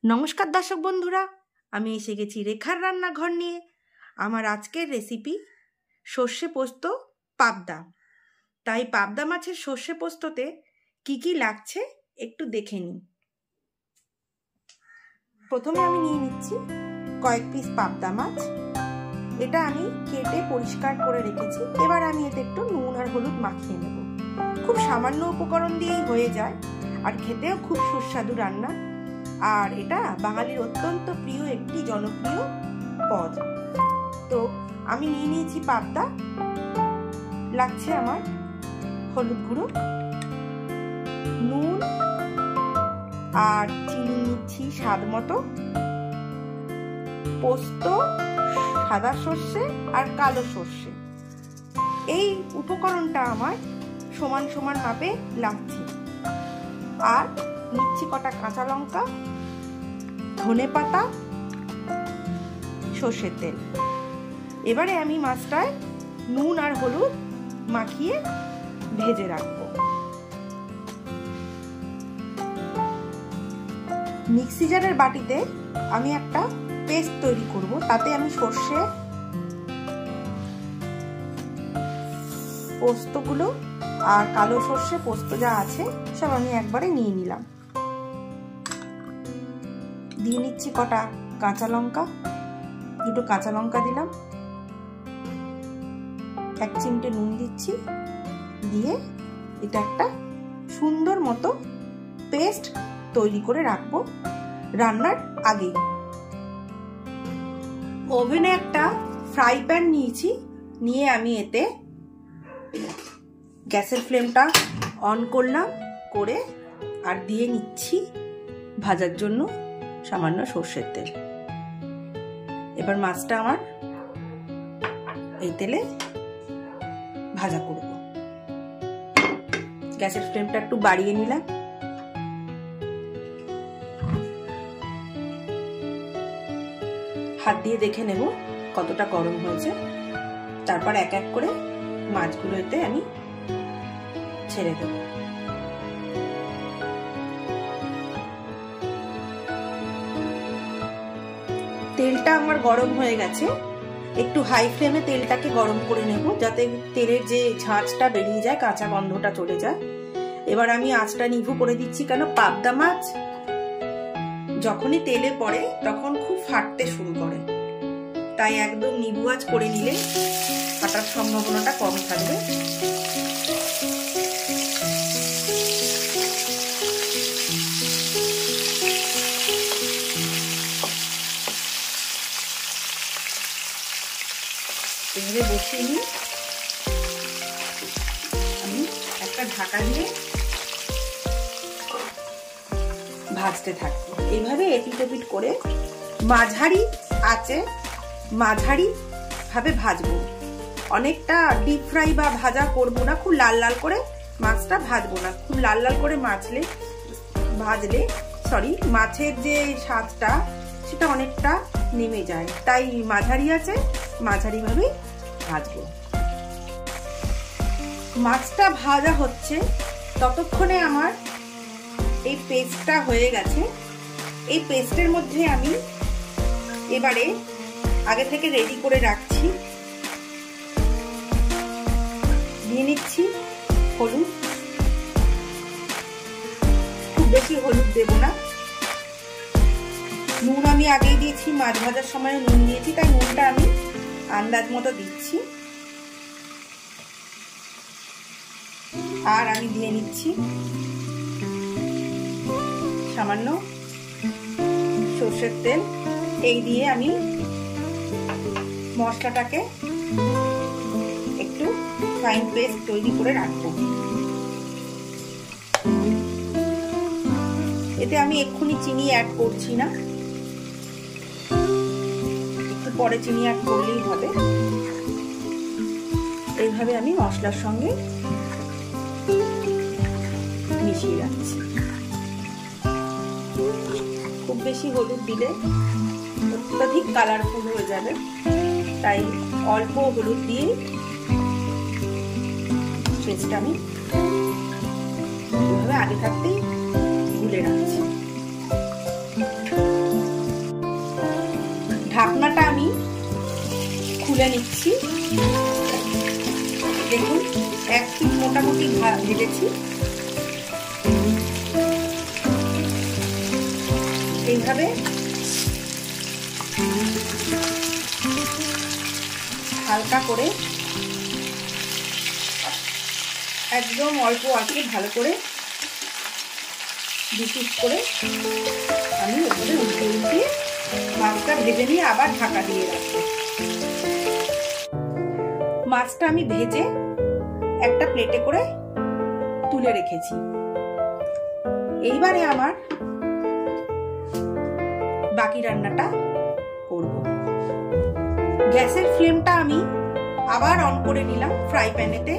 নমস্কার দর্শক বন্ধুরা, আমি এসে গেছি রেখার রান্নাঘর নিয়ে। আমার আজকের রেসিপি সর্ষে পোস্ত পাবদা। তাই পাবদা মাছের সর্ষে পোস্ততে কি কি লাগছে একটু দেখে নিন। প্রথমে আমি নিয়ে নিচ্ছি কয়েক পিস পাবদা মাছ। এটা আমি কেটে পরিষ্কার করে রেখেছি। এবার আমি এতে একটু নুন আর হলুদ মাখিয়ে নেব। খুব সামান্য উপকরণ দিয়েই হয়ে যায়, আর খেতেও খুব সুস্বাদু রান্না। আর এটা বাঙালির অত্যন্ত প্রিয় একটি জনপ্রিয় পদ। তো আমি নিয়ে নিয়েছি পাবদা। লাগছে আমার হলুদ গুঁড়ো, নুন আর চিনি নিচ্ছি স্বাদ মতো, পোস্ত, সাদা সর্ষে আর কালো সর্ষে। এই উপকরণটা আমার সমান সমান মাপে লাগছে। আর নিচ্ছি কটা কাঁচা লঙ্কা, ধনেপাতা, সর্ষের তেল। এবারে আমি মাছটায় নুন আর হলুদ মাখিয়ে ভেজে রাখবো। মিক্সি জারের বাটিতে আমি একটা পেস্ট তৈরি করব। তাতে আমি সর্ষে, পোস্তগুলো আর কালো সর্ষে পোস্ত যা আছে সব আমি একবারে নিয়ে নিলাম। দিয়ে নিচ্ছি কটা কাঁচা লঙ্কা, দুটো কাঁচা লঙ্কা দিলাম, এক চিমটে নুন দিচ্ছি। দিয়ে এটা একটা সুন্দর মতো পেস্ট তৈরি করে রাখবো রান্নার আগেই। ওভেনে একটা ফ্রাই প্যান নিয়েছি, নিয়ে আমি এতে গ্যাসের ফ্লেমটা অন করলাম, করে আর দিয়ে নিচ্ছি ভাজার জন্য সামান্য সর্ষের তেল। এবার মাছটা আমার এই তেলে ভাজা করব। গ্যাসের ফ্লেমটা একটু বাড়িয়ে নিলাম। হাত দিয়ে দেখে নেব কতটা গরম হয়েছে। তারপর এক এক করে মাছগুলো এতে আমি ছেড়ে দেব। তেলটা আমার গরম হয়ে গেছে। একটু হাই ফ্লেমে তেলটাকে গরম করে নেব, যাতে তেলের যে ঝাঁঝটা বেরিয়ে যায়, কাঁচা গন্ধটা চলে যায়। এবার আমি আঁচটা নিভু করে দিচ্ছি, কেন পাবদা মাছ যখনই তেলে পড়ে তখন খুব ফাটতে শুরু করে। তাই একদম নিভু আঁচ করে নিলে ফাটার সম্ভাবনাটা কম থাকবে। এভাবে বসিয়ে নিই। আমি একটা ঢাকা দিয়ে ভাজতে থাকবো। এইভাবে এপিট ওপিট করে মাঝারি আঁচে মাঝারি ভাবে ভাজবো। অনেকটা ডিপ ফ্রাই বা ভাজা করবো না, খুব লাল লাল করে মাছটা ভাজবো না। খুব লাল লাল করে ভাজলে মাছের যে স্বাদটা সেটা অনেকটা নেমে যায়। তাই মাঝারি আছে মাঝারি ভাবে ভাজবো। মাছটা ভাজা হচ্ছে ততক্ষণে আমার এই পেস্টটা হয়ে গেছে। এই পেস্টের মধ্যে আমি এবারে আগে থেকে রেডি করে রাখছি, দিয়ে নিচ্ছি হলুদ। খুব বেশি হলুদ দেব না। নুন আমি আগেই দিয়েছি, মাছ ভাজার সময় নুন দিয়েছি, তাই নুনটা আমি আন্দাজ মতো দিচ্ছি। আর আমি দিয়ে নিচ্ছি সামান্য সর্ষের তেল। এই দিয়ে আমি মশলাটাকে একটু ফাইন পেস্ট তৈরি করে রাখবো। এতে আমি এক্ষুনি চিনি অ্যাড করছি না, একটু পরে চিনি অ্যাড করলেই হবে। এইভাবে আমি মশলার সঙ্গে মিশিয়ে রাখছি। খুব বেশি হলুদ দিলে অত্যধিক কালারফুল হয়ে যাবে, তাই অল্প হলুদ দিয়ে পেস্টটা আমি এভাবে আগে থাকতেই গুলে রাখছি। তুলে নিচ্ছি। দেখুন এক পিঠ মোটামুটি ভেজেছি। এইভাবে হালকা করে একদম অল্প আঁচে ভালো করে বিশুদ্ধ করে আমি ওপরে উল্টিয়ে মাছটা ভেজে নিয়ে আবার ঢাকা দিয়ে রাখবো। মাছটা আমি ভেজে একটা প্লেটে করে তুলে রেখেছি। এইবারে আমার বাকি রান্নাটা করব। গ্যাসের ফ্লেমটা আমি আবার অন করে নিলাম। ফ্রাই প্যানেতে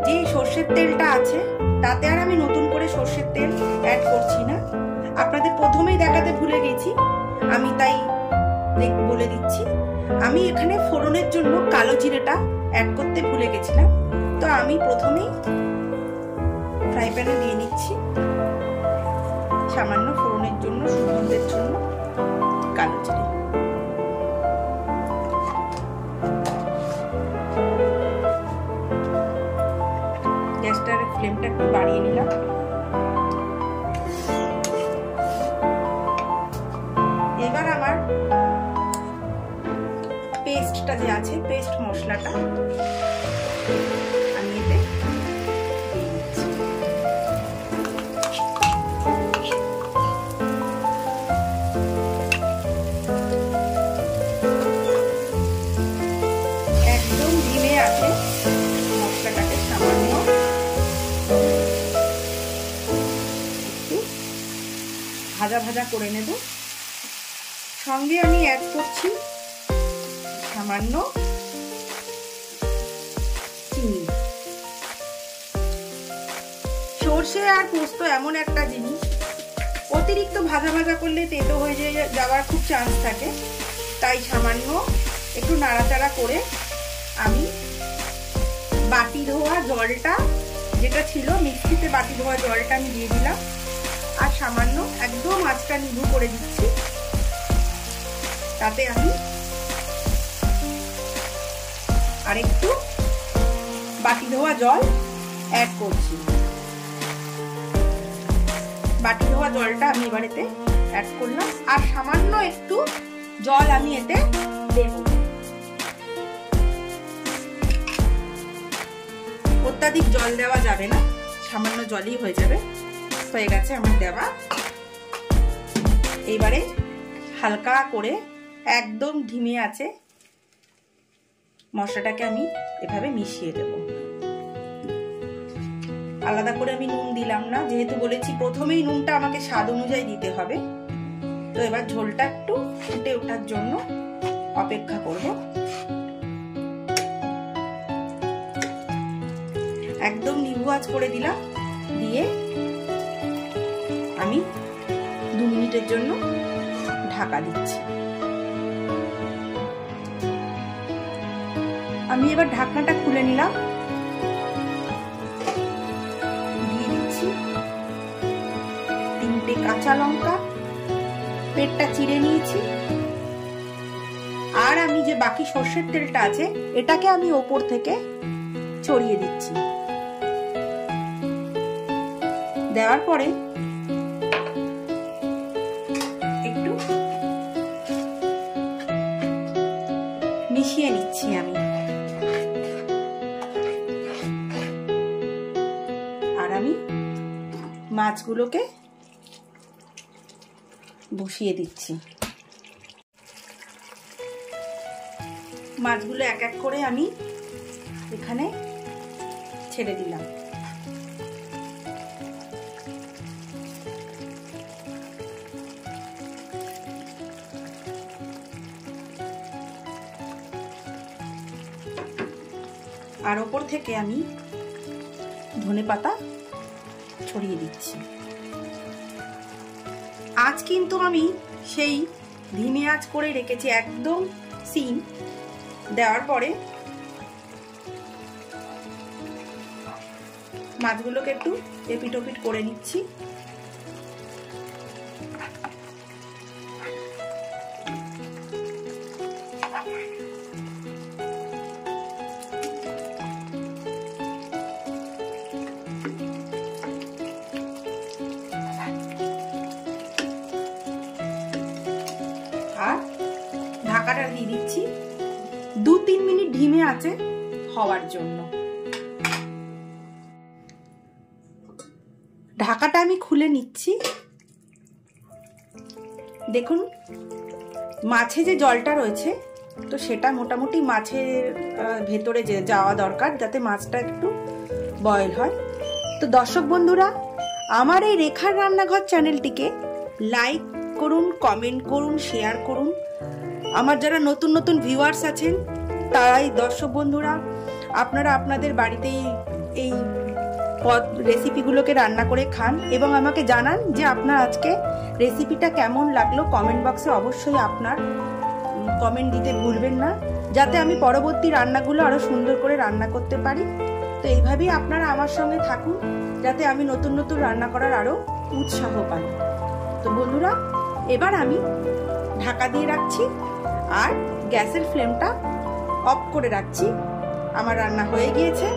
যে সর্ষের তেলটা আছে তাতে আর আমি নতুন করে সর্ষের তেল অ্যাড করছি না। আপনাদের প্রথমেই দেখাতে ভুলে গেছি, আমি তাই বলে দিচ্ছি। আমি এখানে ফোড়নের জন্য কালো জিরেটা অ্যাড করতে ভুলে গেছিলাম, তো আমি প্রথমেই ফ্রাই প্যানে দিয়ে নিচ্ছি সামান্য ফোড়নের জন্য, সুগন্ধের জন্য কালো জিরে। গ্যাসটার ফ্লেমটা একটু বাড়িয়ে নিলাম। এবার আমার পেস্টটা যে আছে, পেস্ট মশলাটা আমি এতে দিয়ে দিচ্ছি। একদম ধিমে আছে মশলাটাকে সামান্য একটু ভাজা ভাজা করে নেব। সঙ্গে আমি অ্যাড করছি সামান্য চিনি। সর্ষে আর পোস্ত এমন একটা জিনিস, অতিরিক্ত ভাজা ভাজা করলে তেতো হয়ে যাওয়ার খুব চান্স থাকে, তাই সামান্য একটু নাড়াচাড়া করে আমি বাটি ধোয়া জলটা যেটা ছিল মিক্সিতে, বাটি ধোয়া জলটা আমি দিয়ে দিলাম। আর সামান্য একদম আঁচটা নিভু করে দিচ্ছি। তাতে আমি আরেকটু বাটি ধোয়া জল অ্যাড করছি। বাটি ধোয়া জলটা আমি এবার এতে অ্যাড করলাম। আর সামান্য একটু জল আমি এতে দেব। অত্যাধিক জল দেওয়া যাবে না, সামান্য জলই হয়ে যাবে। হয়ে গেছে আমার দেওয়া। এইবারে হালকা করে একদম ধিমে আছে মশলাটাকে আমি এভাবে মিশিয়ে দেব। আলাদা করে আমি নুন দিলাম না, যেহেতু বলেছি প্রথমেই নুনটা আমাকে স্বাদ অনুযায়ী দিতে হবে। তো এবার ঝোলটা একটু ফুটে ওঠার জন্য অপেক্ষা করব। একদম নিভু আঁচ করে দিলাম, দিয়ে আমি 2 মিনিটের জন্য ঢাকা দিচ্ছি। আমি এবার ঢাকনাটা খুলে নিলাম, দিয়ে দিচ্ছি 3টে কাঁচা লঙ্কা, পেটটা চিড়ে নিয়েছি। আর আমি যে বাকি সর্ষের তেলটা আছে এটাকে আমি ওপর থেকে ছড়িয়ে দিচ্ছি। দেওয়ার পরে একটু মিশিয়ে নিচ্ছি আমি। আর আমি মাছগুলোকে বসিয়ে দিচ্ছি। মাছগুলো এক এক করে আমি এখানে ছেড়ে দিলাম। আর ওপর থেকে আমি ধনেপাতা ছড়িয়ে দিচ্ছি। আজ কিন্তু আমি সেই ধিমে আঁচ করে রেখেছি, একদম সিম। দেওয়ার পরে মাছগুলোকে একটু এপিট ওপিট করে নিচ্ছি। ঢাকাটা দিয়ে দিচ্ছি 2-3 মিনিট ধিমে আঁচে হওয়ার জন্য। ঢাকাটা আমি খুলে নিচ্ছি। দেখুন মাছে যে জলটা রয়েছে তো সেটা মোটামুটি মাছের ভেতরে যাওয়া দরকার, যাতে মাছটা একটু বয়েল হয়। তো দর্শক বন্ধুরা, আমার এই রেখার রান্নাঘর চ্যানেলটিকে লাইক করুন, কমেন্ট করুন, শেয়ার করুন। আমার যারা নতুন নতুন ভিউয়ার্স আছেন তারাই দর্শক বন্ধুরা আপনারা আপনাদের বাড়িতেই এই রেসিপিগুলোকে রান্না করে খান এবং আমাকে জানান যে আপনার আজকে রেসিপিটা কেমন লাগলো। কমেন্ট বক্সে অবশ্যই আপনার কমেন্ট দিতে ভুলবেন না, যাতে আমি পরবর্তী রান্নাগুলো আরো সুন্দর করে রান্না করতে পারি। তো এইভাবেই আপনারা আমার সঙ্গে থাকুন, যাতে আমি নতুন নতুন রান্না করার আরো উৎসাহ পাই। তো বন্ধুরা, এবার আমি ঢাকা দিয়ে রাখছি আর গ্যাসের ফ্লেমটা অফ করে রাখছি। আমার রান্না হয়ে গিয়েছে।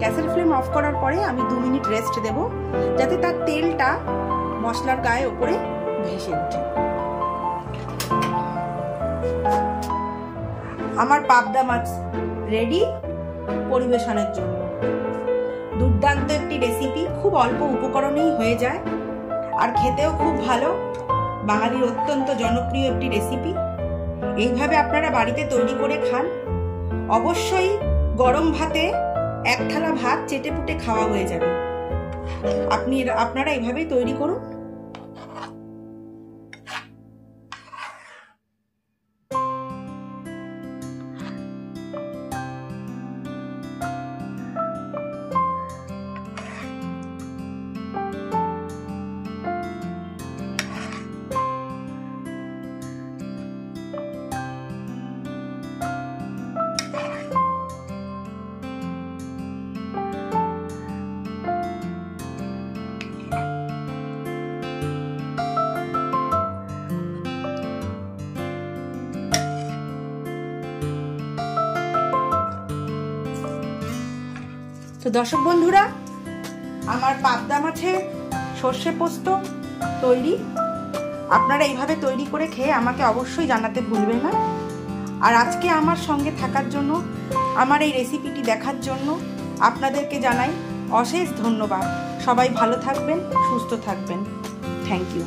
গ্যাসের ফ্লেম অফ করার পরে আমি 2 মিনিট রেস্ট দেব, যাতে তার তেলটা মশলার গায়ে ওপরে ভেসে ওঠে। আমার পাবদা মাছ রেডি পরিবেশনের জন্য। দুর্দান্ত একটি রেসিপি, খুব অল্প উপকরণেই হয়ে যায় আর খেতেও খুব ভালো। বাঙালির অত্যন্ত জনপ্রিয় একটি রেসিপি। এইভাবে আপনারা বাড়িতে তৈরি করে খান। অবশ্যই গরম ভাতে 1 থালা ভাত চেটে পুটে খাওয়া হয়ে যাবে। আপনারা এইভাবেই তৈরি করুন। তো দর্শক বন্ধুরা, আমার পাবদা মাছের সর্ষে পোস্ত তৈরি। আপনারা এইভাবে তৈরি করে খেয়ে আমাকে অবশ্যই জানাতে ভুলবেন না। আর আজকে আমার সঙ্গে থাকার জন্য, আমার এই রেসিপিটি দেখার জন্য আপনাদেরকে জানাই অশেষ ধন্যবাদ। সবাই ভালো থাকবেন, সুস্থ থাকবেন। Thank you.